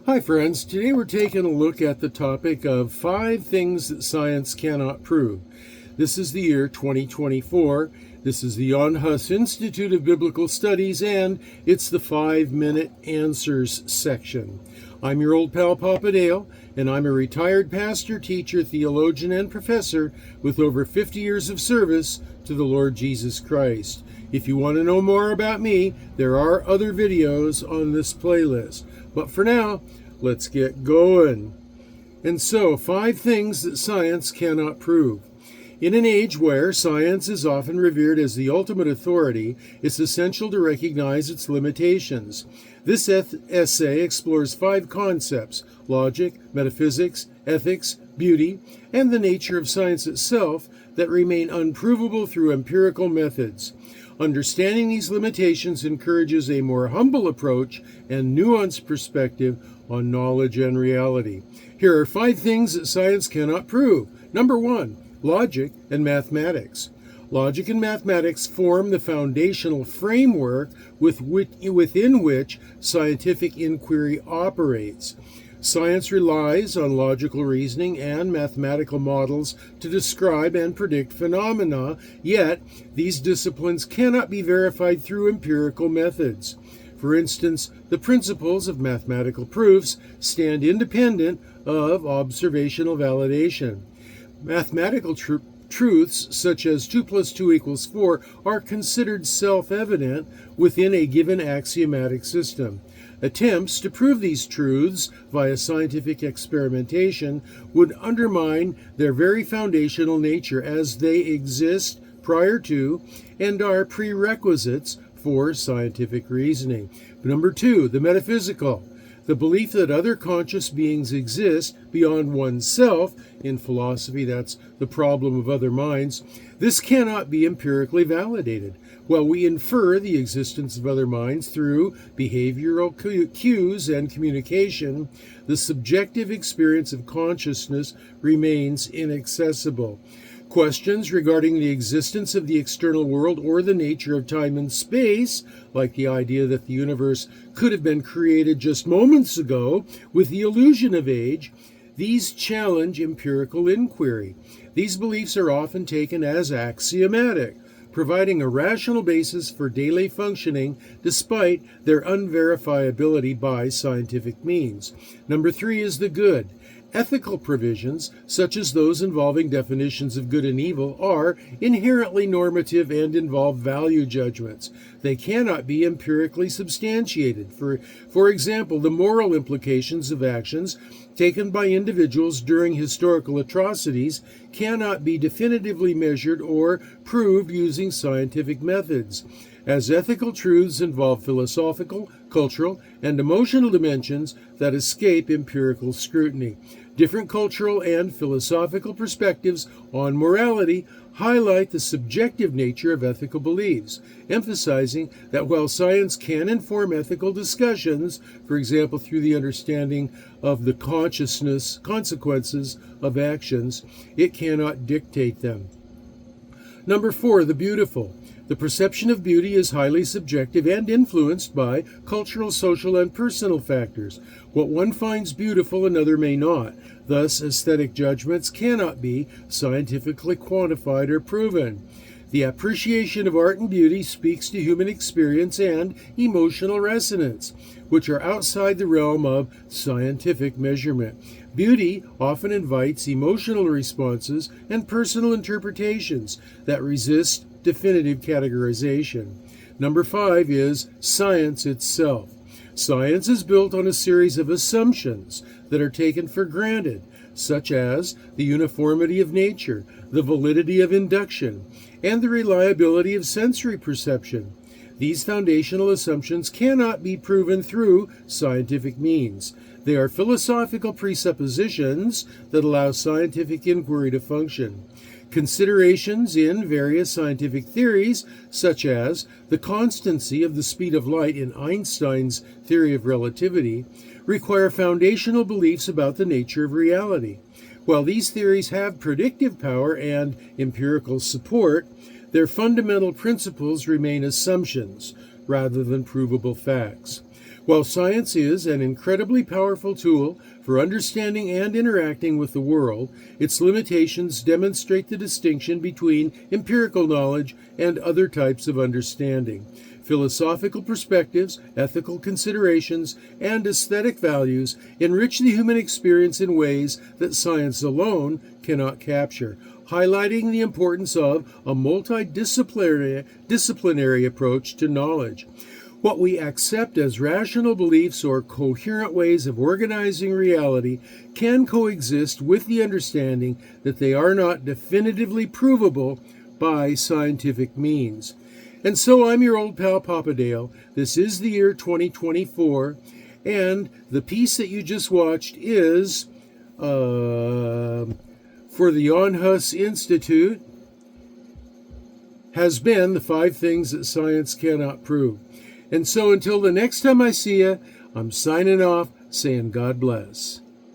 Hi friends, today we're taking a look at the topic of 5 things that science cannot prove. This is the year 2024. This is the Onhus Institute of Biblical Studies, and it's the 5-minute answers section. I'm your old pal Papa Dale, and I'm a retired pastor, teacher, theologian, and professor with over 50 years of service to the Lord Jesus Christ. If you want to know more about me, there are other videos on this playlist. But for now, let's get going. And so, 5 things that science cannot prove. In an age where science is often revered as the ultimate authority, it's essential to recognize its limitations. This essay explores 5 concepts: logic, metaphysics, ethics, beauty, and the nature of science itself that remain unprovable through empirical methods. Understanding these limitations encourages a more humble approach and nuanced perspective on knowledge and reality. Here are 5 things that science cannot prove. Number 1, logic and mathematics. Logic and mathematics form the foundational framework within which scientific inquiry operates. Science relies on logical reasoning and mathematical models to describe and predict phenomena, yet these disciplines cannot be verified through empirical methods. For instance, the principles of mathematical proofs stand independent of observational validation. Mathematical truths such as 2 + 2 = 4 are considered self-evident within a given axiomatic system. Attempts to prove these truths via scientific experimentation would undermine their very foundational nature, as they exist prior to and are prerequisites for scientific reasoning. Number 2, the metaphysical. The belief that other conscious beings exist beyond oneself. In philosophy, that's the problem of other minds. This cannot be empirically validated. While we infer the existence of other minds through behavioral cues and communication, the subjective experience of consciousness remains inaccessible. Questions regarding the existence of the external world or the nature of time and space, like the idea that the universe could have been created just moments ago with the illusion of age, these challenge empirical inquiry. These beliefs are often taken as axiomatic, providing a rational basis for daily functioning despite their unverifiability by scientific means. Number 3 is the good. Ethical provisions, such as those involving definitions of good and evil, are inherently normative and involve value judgments. They cannot be empirically substantiated. For example, the moral implications of actions taken by individuals during historical atrocities cannot be definitively measured or proved using scientific methods. As ethical truths involve philosophical, cultural, and emotional dimensions that escape empirical scrutiny. Different cultural and philosophical perspectives on morality highlight the subjective nature of ethical beliefs, emphasizing that while science can inform ethical discussions, for example through the understanding of the consequences of actions, it cannot dictate them. Number 4, the beautiful. The perception of beauty is highly subjective and influenced by cultural, social, and personal factors. What one finds beautiful, another may not. Thus, aesthetic judgments cannot be scientifically quantified or proven. The appreciation of art and beauty speaks to human experience and emotional resonance, which are outside the realm of scientific measurement. Beauty often invites emotional responses and personal interpretations that resist definitive categorization. Number 5 is science itself. Science is built on a series of assumptions that are taken for granted, such as the uniformity of nature, the validity of induction, and the reliability of sensory perception. These foundational assumptions cannot be proven through scientific means. They are philosophical presuppositions that allow scientific inquiry to function. Considerations in various scientific theories, such as the constancy of the speed of light in Einstein's theory of relativity, require foundational beliefs about the nature of reality. While these theories have predictive power and empirical support, their fundamental principles remain assumptions rather than provable facts. While science is an incredibly powerful tool for understanding and interacting with the world, its limitations demonstrate the distinction between empirical knowledge and other types of understanding. Philosophical perspectives, ethical considerations, and aesthetic values enrich the human experience in ways that science alone cannot capture, highlighting the importance of a multidisciplinary approach to knowledge. What we accept as rational beliefs or coherent ways of organizing reality can coexist with the understanding that they are not definitively provable by scientific means. And so I'm your old pal Papadale. This is the year 2024, and the piece that you just watched is for the Onhus Institute, has been the 5 things that science cannot prove. And so until the next time I see you, I'm signing off saying God bless.